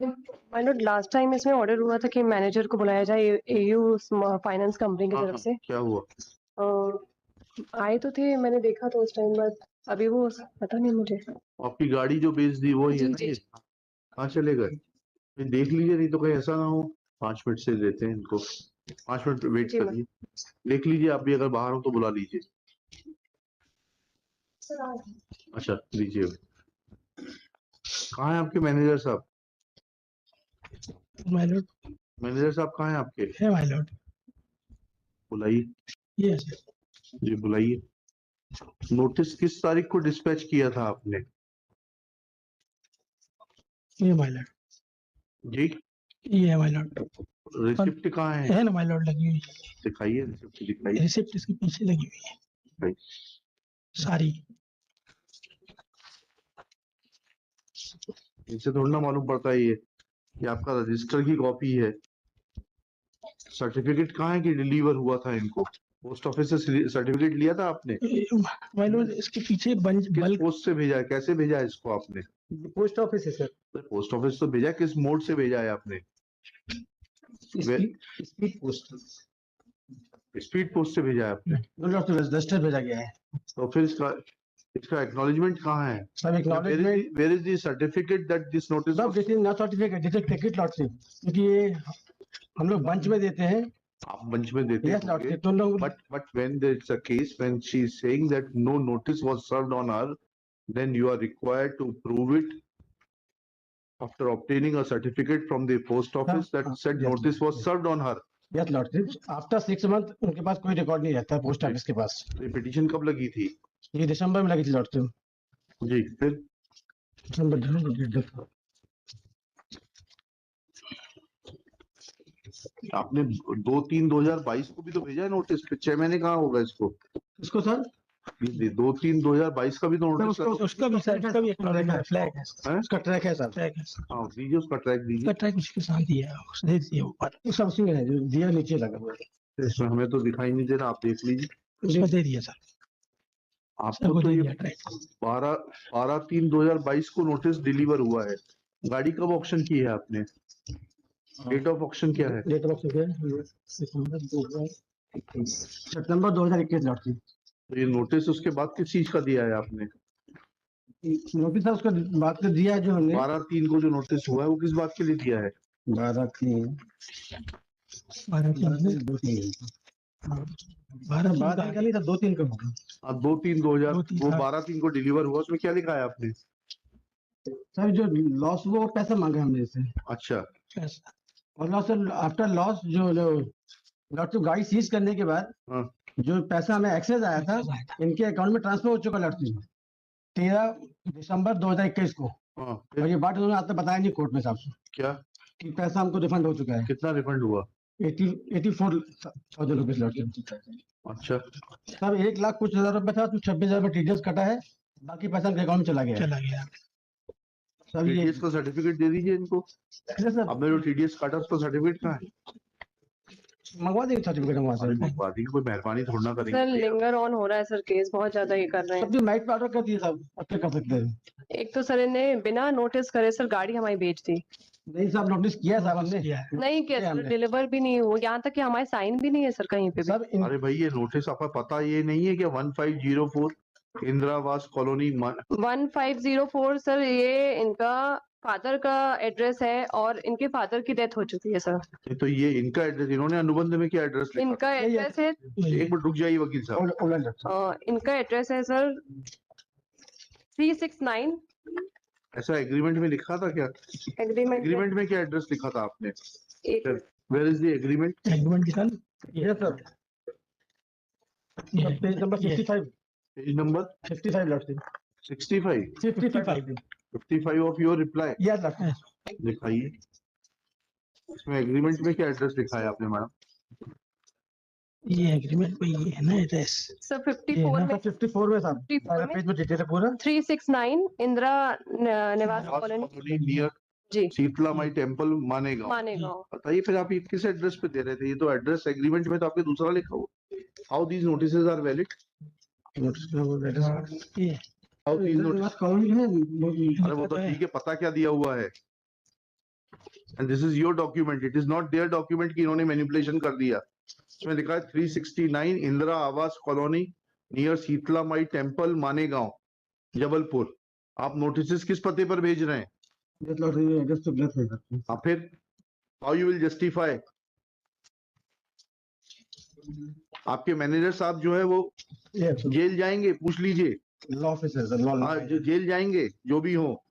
My lord last time इसमें order हुआ था कि मैनेजर को बुलाया जाए एयू फाइनेंस कंपनी की हाँ, तरफ हाँ, से। क्या हुआ? आए तो थे, मैंने देखा तो उस टाइम, बट अभी वो पता नहीं मुझे। आपकी गाड़ी जो बेच दी वो ही है जी ना जी ये? कहाँ चले गए? ये देख लीजिए, नहीं तो कहीं ऐसा ना हो 5 मिनट से देते हैं इनको। 5 मिनट वेट जी करिए, देख लीजिए आप भी, अगर बाहर हो तो बुला लीजिए। अच्छा लीजिए। कहाँ है आपके मैनेजर साहब? माइलॉर्ड मैनेजर साहब कहाँ है आपके? है माइलॉर्ड। बुलाइए। यस जी बुलाइए। नोटिस किस तारीख को डिस्पैच किया था आपने? ये माइलॉर्ड, जी ये है माइलॉर्ड। रिसिप्ट कहाँ है? है ना माइलॉर्ड, लगी हुई दिखाइए रिसिप्ट, दिखाइए। रिसिप्ट इसके पीछे लगी हुई है दिखाइए। सारी। इनसे थोड़ा ना मालूम पड़ता है ये आपका रजिस्टर की कॉपी है। सर्टिफिकेट कहाँ है कि डिलीवर हुआ था इनको? पोस्ट ऑफिस से सर्टिफिकेट लिया था आपने? माइलॉर्ड इसके पीछे किस बल्क पोस्ट से भेजा है, कैसे भेजा है इसको आपने? पोस्ट ऑफिस है सर। पोस्ट ऑफिस तो भेजा, किस मोड से भेजा है आपने? स्पीड पोस्ट, स्पीड पोस्ट से भेजा है आपने? रजिस्टर भेजा गया है। तो फिर इसका एक्नॉलेजमेंट कहाँ है? सब acknowledgement, where is the certificate that this notice? सब this is not certificate, this is ticket lotship, क्योंकि ये हम लोग बंच में देते हैं। आप बंच में देते यस होंगे, लॉटशिप, तो लोग but when there is a case when she is saying that no notice was served on her, then you are required to prove it after obtaining a certificate from the post office that said yes, notice was yes. served on her. Yes lotship, after 6 month उनके पास कोई record नहीं रहता है post office के पास। ये petition कब लगी थी? ये दिसंबर में लगी थी लॉटशिप। जी फिर दिसंबर आपने 2/3/2022 को भी तो भेजा है नोटिस, फिर 6 महीने कहाँ होगा इसको? इसको सर 2/3/2022 का भी तो नोटिस उसका भी सर, उसका भी एक्नॉलेजमेंट फ्लैग है, उसका ट्रैक है सर। फ्लैग है सर। हाँ दीजिए, उसका ट्रैक दीजिए। उसका ट्रैक उसके साथ दिया है, उसने दिया ऊपर, ये सब उसी में है जो दिया नीचे लगा हुआ है। इसमें हमें तो दिखाई नहीं दे रहा, आप देख लीजिए। उसमें दे दिया सर, आपको सबको तो दे ये दिया ट्रैक। 12/3/2022 को नोटिस डिलीवर हुआ है। गाड़ी कब ऑक्शन की है आपने? डेट ऑफ ऑक्शन क्या है? डेट ऑफ सितंबर 2021 लॉटशिप। तो ये नोटिस उसके बाद किस चीज का दिया है आपने? नोटिस था उसका बात तो दिया है जो हमने 12/3 को जो नोटिस हुआ है वो किस बात के लिए दिया है? 12/3 12 का नहीं था, 2-3 का होगा। हाँ 2/3/2000, वो 12/3 को डिलीवर हुआ, उसमें क्या लिखा है आपने? सर जो लॉस वो पैसा मांगा हमने इससे, अच्छा और लॉस आफ्टर लॉस जो लॉटशिप गाड़ी सीज करने के बाद हाँ। जो पैसा हमें एक्सेस आया था इनके अकाउंट में ट्रांसफर हो चुका लॉटशिप 13 दिसंबर 2021 को। हाँ और ये बात उन्होंने आपने बताया नहीं कोर्ट में साहब से क्या? कि पैसा हमको रिफंड हो चुका है। कितना रिफंड हुआ? 84,000 रुपीज लॉटशिप। अच्छा सर 1,00,000 कुछ हजार रुपए था, तो 26,000 रुपए टीडीएस कटा है, बाकी पैसा उनके अकाउंट में चला गया। सर ये टीडीएस का सर्टिफिकेट दे दीजिए इनको। सर आपने जो टीडीएस काटा उसका सर्टिफिकेट कहाँ है? मंगवा देंगे सर्टिफिकेट हम वहाँ से। मंगवा दी, कोई मेहरबानी थोड़ा ना सर, करेंगे। लिंगर ऑन हो रहा है सर, केस बहुत ज्यादा ये कर रहे हैं। सब जो नाइट पे ऑर्डर कर दिए साहब, अब क्या कर सकते हैं। एक तो सर इन्हें बिना नोटिस करे सर गाड़ी हमारी बेच दी। नहीं साहब, नोटिस किया है साहब हमने। नहीं किया सर, डिलीवर भी नहीं हुआ, यहाँ तक कि हमारे साइन भी नहीं है सर कहीं पे भी। सर अरे भाई ये नोटिस आपका पता ये नहीं है कि 1504 इंदिरावास कॉलोनी 1504 सर, ये इनका फादर का एड्रेस है और इनके फादर की डेथ हो चुकी है सर। तो ये इनका एड्रेस, इन्होंने अनुबंध में क्या एड्रेस लिखा? इनका एड्रेस है, एक मिनट रुक जाइए वकील साहब। इनका एड्रेस है सर 369। ऐसा एग्रीमेंट में लिखा था क्या? एग्रीमेंट में क्या एड्रेस लिखा था आपने? Where is the agreement? Agreement के साथ ये sir page number 65, page number 55 lotship 65 55 of your reply yes lotship. दिखाइए इसमें एग्रीमेंट में क्या एड्रेस लिखा है आपने मैडम? ये एग्रीमेंट पे ये है ना एड्रेस सर 54 में, 54 में साहब, 54 में पेज में डिटेल है पूरा। 369 इंदिरा निवास कॉलोनी नियर जी, शीतला माई टेम्पल मानेगांव। मानेगांव। बताइए फिर आप ये किस एड्रेस पे दे रहे थे? ये तो एड्रेस एग्रीमेंट में तो आपके दूसरा लिखा हुआ। How these notices are valid? Notice में वो एड्रेस ये हाउ दीज नोटिस? कॉलोनी है। अरे वो तो ठीक है, पता क्या दिया हुआ है? And this is your document, it is not their document कि इन्होंने मैनिपुलेशन कर दिया। इसमें लिखा है 369 Indira Awas colony near Sheetla Mai temple Manegaon Jabalpur. आप नोटिस किस पते पर भेज रहे हैं? Yes, Lord, ये address तो गलत है सर। हाँ, फिर हाउ यू विल जस्टिफाई? आपके मैनेजर साहब जो है वो Yes, जेल जाएंगे, पूछ लीजिए। law officer, sir, law. हाँ, जो जेल जाएंगे जो भी हो।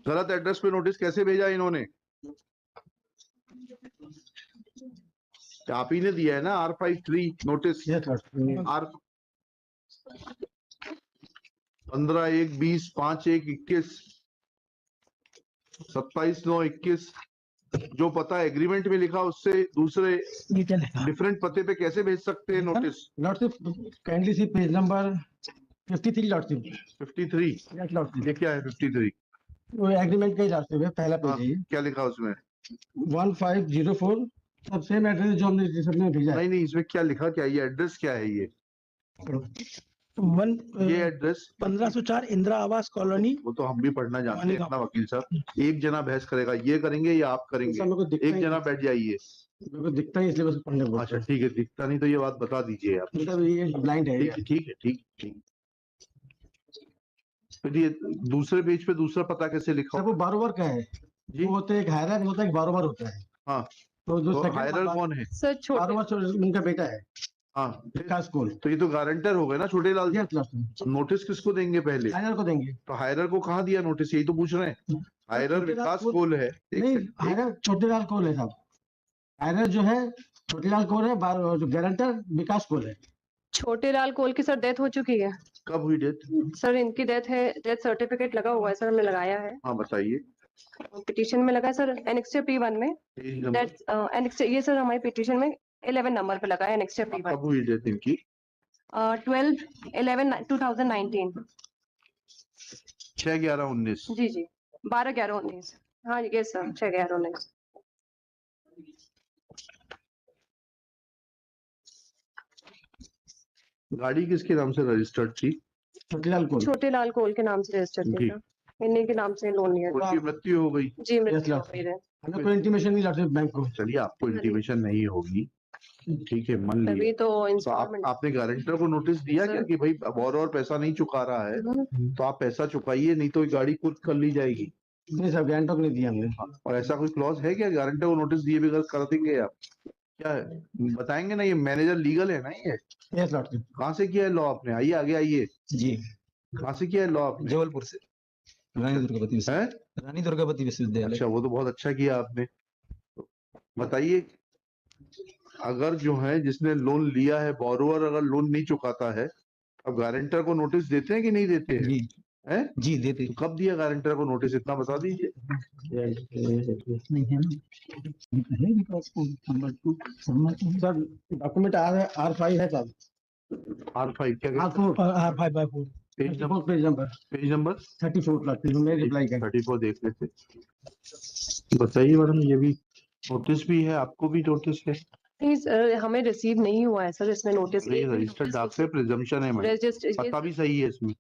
गलत एड्रेस पे नोटिस कैसे भेजा इन्होंने? आप ही ने दिया है ना R53 notice. Yes, Lord. Are 15/1/20 5/1/21 27/9/21 जो पता एग्रीमेंट में लिखा उससे दूसरे ये क्या लिखा? डिफरेंट पते पे कैसे भेज सकते हैं notice? Lordship, kindly see page number 53, Lordship. 53 Yes, Lordship. ये क्या है 53? वो एग्रीमेंट का ही Lordship है, पहला हाँ, पेज है ये। क्या लिखा उसमें? 1504 सब सेम एड्रेस जो हमने सबने भेजा है। नहीं नहीं, इसमें क्या लिखा, क्या ये एड्रेस क्या है? ये ये एड्रेस 1504 इंदिरा आवास कॉलोनी। वो तो हम भी पढ़ना जानते हैं इतना वकील साहब। एक जना बहस करेगा, ये करेंगे या आप करेंगे? सर, मेरे को दिखता एक ही जना नहीं। बैठ जाइए। मेरे को दिखता ही इसलिए बस पढ़ने को अच्छा ठीक है, दिखता नहीं तो ये बात बता दीजिए आप। मतलब ये ब्लाइंड है। ठीक है ठीक है ठीक। फिर ये दूसरे पेज पे दूसरा पता कैसे लिखा? सर वो बारोबार का है। जी वो होता है एक हायरर होता है, एक बारोबार होता है। हाँ, तो जो तो सेकंड हायरर कौन है? सर छोटे बारोबार उनका बेटा है, हाँ, विकास कोल। तो ये तो गारंटर हो गए ना छोटे लाल। यस लॉर्ड, नोटिस किसको देंगे पहले? हायरर को देंगे। तो हायरर को कहाँ दिया नोटिस, यही तो पूछ रहे हैं। हायरर छोटे लाल विकास कोल- कोल है। नहीं, हायरर छोटे लाल कोल है साहब। हायरर जो है छोटे लाल कोल है, जो गारंटर विकास कोल है। छोटे लाल कोल की सर डेथ हो चुकी है। कब हुई डेथ? सर इनकी डेथ है, डेथ सर्टिफिकेट लगा हुआ है सर, हमने लगाया है। हाँ बताइए। पिटीशन में लगा है सर, एनेक्स्टर P1 में। Page number. दैट्स एनेक्स्टर, ये सर हमारी पिटीशन में 11 नंबर पे लगा है एनेक्स्टर P1। कब हुई डेथ इनकी? 12/11/2019। 6/11/19। जी जी 12/11/19। हाँ ये सर 6/11/19। गाड़ी किसके नाम से रजिस्टर्ड थी? छोटे लाल कोल। छोटे लाल कोल के नाम से रजिस्टर थी जी। सर, इन्हीं के नाम से लोन लिया था। उनकी मृत्यु हो गई। जी Yes, मृत्यु हो Lord. गई है। हमें कोई इंटीमेशन नहीं लॉर्ड बैंक को। चलिए, आपको इंटीमेशन नहीं होगी, ठीक है, मान तभी लिया। तो तो इंस्टॉलमेंट। आपने गारंटर को नोटिस दिया क्या सर। कि भाई अब और पैसा नहीं चुका रहा है तो आप पैसा चुकाइए, नहीं तो ये गाड़ी खुद कर ली जाएगी। नहीं सर, गारंटर को नहीं दिया हमने। और ऐसा कोई क्लॉज है क्या गारंटर को नोटिस दिए बगैर कर देंगे आप? क्या है बताएंगे ना? ये मैनेजर लीगल है ना? ये यस लॉर्ड। कहाँ से किया है लॉ आपने? आइए आगे आइए। जी, कहाँ से किया है लॉ आपने? जबलपुर से रानी दुर्गावती है? रानी दुर्गावती विश्वविद्यालय। अच्छा, वो तो बहुत अच्छा किया आपने। बताइए, अगर जो है जिसने लोन लिया है, बोरोवर अगर लोन नहीं चुकाता है, अब गारंटर को नोटिस देते हैं कि नहीं देते हैं? जी हैं? जी देते तो कब दिया गारंटर को नोटिस, इतना बता दीजिए। नहीं है ना, है भी पास नंबर 2 सर डॉक्यूमेंट R5 है साहब। R5 क्या कहते R4 R5/4 page number? Page number 34 Lord, मैं रिप्लाई कर। 34 देख लेते। बताइए मैडम, ये भी नोटिस भी है, आपको भी नोटिस है? नहीं सर हमें रिसीव नहीं हुआ है सर इसमें नोटिस। ये रजिस्टर्ड डाक से प्रिजम्पशन है मैडम, पता भी सही है इसमें।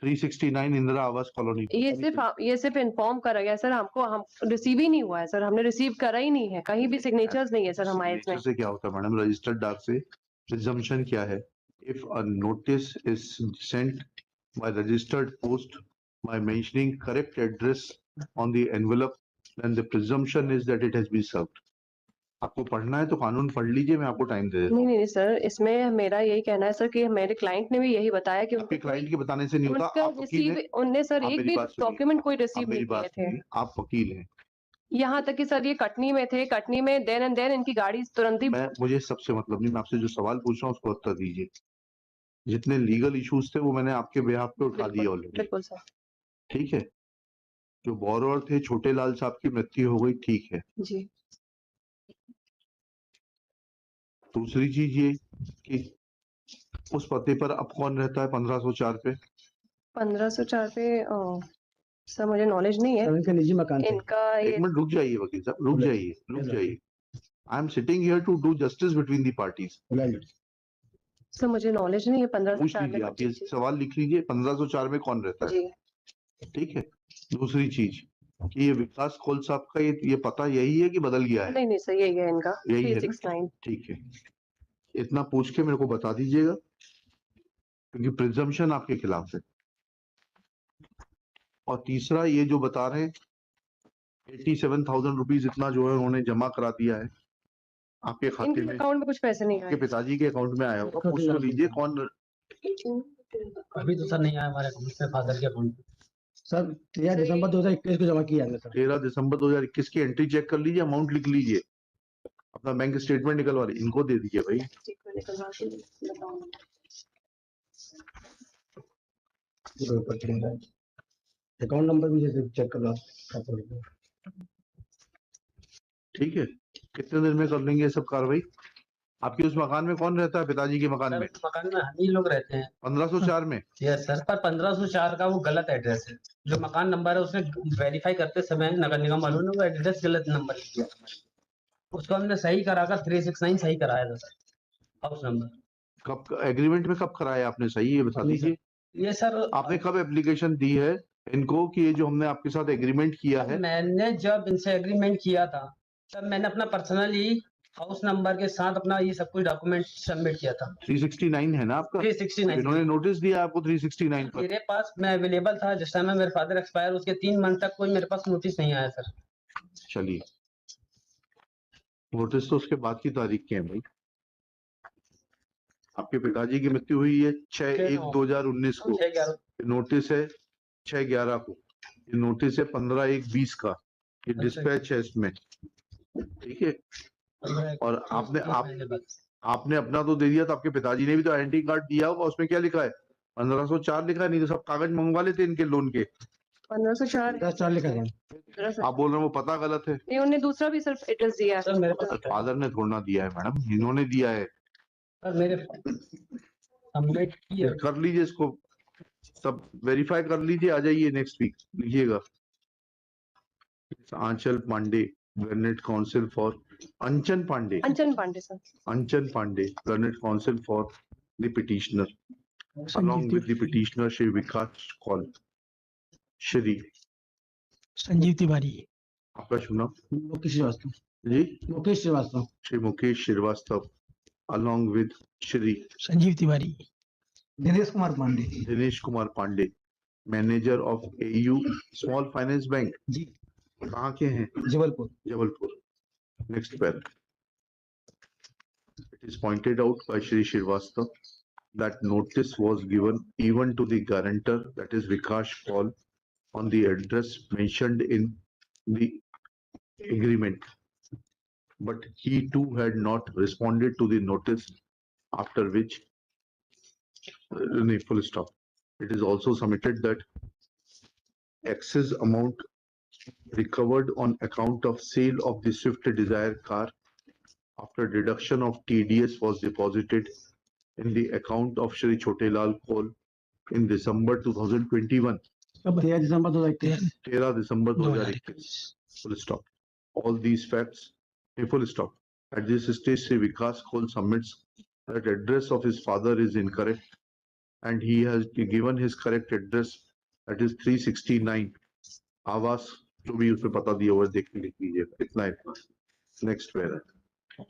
369 इंदिरा आवास कॉलोनी। ये सिर्फ इन्फॉर्म करा गया सर हमको, हम रिसीव ही नहीं हुआ है सर, हमने रिसीव करा ही नहीं है, कहीं भी सिग्नेचर्स नहीं है सर हमारे इसमें। से क्या होता है मैडम रजिस्टर्ड डाक से? प्रिजम्पशन क्या है? If a notice is sent by registered post by mentioning correct address on the envelope, then the presumption is that it has been served. आपको पढ़ना है तो कानून पढ़ लीजिए, मैं आपको टाइम दे देता हूँ। नहीं सर, इसमें मेरा यही कहना है सर कि मेरे क्लाइंट ने भी यही बताया कि आपके क्लाइंट के बताने से नहीं होता। उनका आप वकील रिसीव, हैं, उनने सर आप एक मेरी भी बात सुनिए। डॉक्यूमेंट कोई आप रिसीव मेरी नहीं बात किए थे। सुनिए, आप वकील हैं। यहाँ तक कि सर ये कटनी में थे, कटनी में देन एंड देन इनकी गाड़ी तुरंत ही। मुझे सबसे मतलब नहीं, मैं आपसे जो सवाल पूछ रहा हूँ उसको उत्तर दीजिए। जितने लीगल इश्यूज थे वो मैंने आपके बिहाफ पे उठा दिए ऑलरेडी, बिल्कुल सर। ठीक है? जो बोरोवर थे छोटे लाल साहब की मृत्यु हो गई, ठीक है। जी दूसरी चीज ये कि उस पते पर अब कौन रहता है 1504 पे? 1504 पे सर मुझे नॉलेज नहीं है इनका निजी मकान है। इनका। एक ये मिनट रुक जाइए वकील साहब, रुक जाइए। I am sitting here to do justice between the parties. Sir मुझे नॉलेज नहीं है पूछ 1504 लीजिए, में। आप ये सवाल लिख लीजिए, 1504 में कौन रहता है, जी ठीक है? दूसरी चीज, कि ये विकास खोल साहब का ये पता यही है कि बदल गया है? नहीं नहीं सर, यही है इनका, यही है ना? 369। ठीक है, इतना पूछ के मेरे को बता दीजिएगा, क्योंकि प्रिजम्पशन आपके खिलाफ है। और तीसरा, ये जो बता रहे हैं 87,000 रुपीज इतना जो है उन्होंने जमा करा दिया है आपके खाते इनके में, अकाउंट में कुछ पैसे नहीं आपके आए। पिताजी के अकाउंट में आया होगा, पूछ तो लीजिए कौन। अभी तो सर नहीं आया हमारे अकाउंट में, फादर के अकाउंट में। सर 13 दिसंबर 2021 को जमा किया है सर। 13 दिसंबर 2021 की एंट्री चेक कर लीजिए, अमाउंट लिख लीजिए, अपना बैंक स्टेटमेंट निकलवा लीजिए, इनको दे दीजिए भाई। अकाउंट नंबर भी जैसे चेक कर लो। ठीक है, कितने दिन में कर लेंगे ये सब कार्रवाई? आपके उस मकान में कौन रहता है, पिताजी के मकान में? मकान में हम ही लोग रहते हैं। 1504 में? यस सर, पर 1504 का वो गलत एड्रेस है। जो मकान नंबर है उसने वेरीफाई करते समय नगर निगम वालों ने वो एड्रेस गलत नंबर लिया, उसको हमने सही कराकर 369 सही कराया था सर, हाउस नंबर। कब एग्रीमेंट में कब कराया आपने सही, ये बता दीजिए। ये सर आपने कब एप्लीकेशन दी है इनको कि ये जो हमने आपके साथ एग्रीमेंट किया है? मैंने जब इनसे एग्रीमेंट किया था तब मैंने अपना पर्सनली हाउस नंबर के साथ अपना ये सब कुछ डॉक्यूमेंट सबमिट किया था। 369 है ना आपका? 369 इन्होंने नोटिस दिया आपको 369 पर? मेरे पास, मैं अवेलेबल था जिस टाइम में मेरे फादर एक्सपायर, उसके 3 मंथ तक कोई मेरे पास नोटिस नहीं आया सर। चलिए, नोटिस तो उसके बाद की तारीख के हैं भाई। आपके पिताजी की मृत्यु हुई है 6/1/2019 को, 6/11 नोटिस है 6/11 को, ये नोटिस है 15/1/20 का, ये डिस्पैच है इसमें, ठीक है। और आपने अपना तो दे दिया, तो आपके पिताजी ने भी तो आइडेंटिटी कार्ड दिया होगा, उसमें क्या लिखा है? 1504 लिखा है, नहीं तो सब कागज मंगवा लेते इनके लोन के। 1504 लिखा है। आप बोल रहे हैं वो पता गलत है? नहीं, उन्होंने दूसरा भी सिर्फ एड्रेस दिया है। सर मेरे पास फादर ने थोड़ा दिया है मैडम, इन्होंने दिया है। सर मेरे सबमिट किया। कर लीजिए इसको, सब वेरीफाई कर लीजिए, आ जाइए नेक्स्ट वीक, लिखिएगा Anchal Pandey, government council for Anchan Pandey sir. Anchan Pandey, Learned Counsel for the petitioner, along with the petitioner Shri Vikas Kaul. Shri Sanjeev Tiwari. आपका शुभ नाम? Mukesh Srivastava ji? Mukesh Srivastava. Shri Mukesh Srivastava, along with Shri Sanjeev Tiwari. Dinesh Kumar Pandey. Dinesh Kumar Pandey, manager of AU Small Finance Bank. जी। कहाँ के हैं? Jabalpur. Jabalpur. Next pair. It is pointed out by Shri Srivastava that notice was given even to the guarantor, that is Vikas Kaul, on the address mentioned in the agreement, but he too had not responded to the notice, after which full stop. It is also submitted that excess amount recovered on account of sale of the Swift Desire car after deduction of TDS was deposited in the account of Shri Chotelal Kaul in December 2021. 13 December 2021। 13 December 2021. Full stop. All these facts, full stop. At this stage, Shri Vikas Kaul submits that address of his father is incorrect, and he has given his correct address, that is 369 आवास, जो भी उसमें पता दिया हुआ है देख लिख लीजिए, इतना है। Next where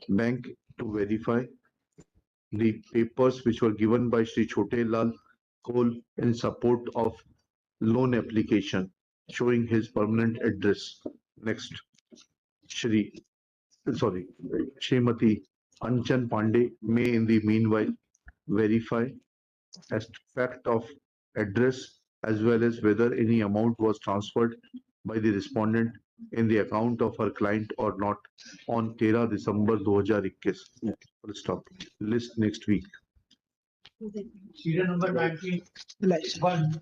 bank to verify the papers which were given by Shri Chotelal Kaul in support of loan application showing his permanent address. Next, Srimati Anchan Pandey may in the meanwhile verify as fact of address as well as whether any amount was transferred by the respondent in the account of her client or not on 13 December 2021. Full stop. List next week. Serial number 91.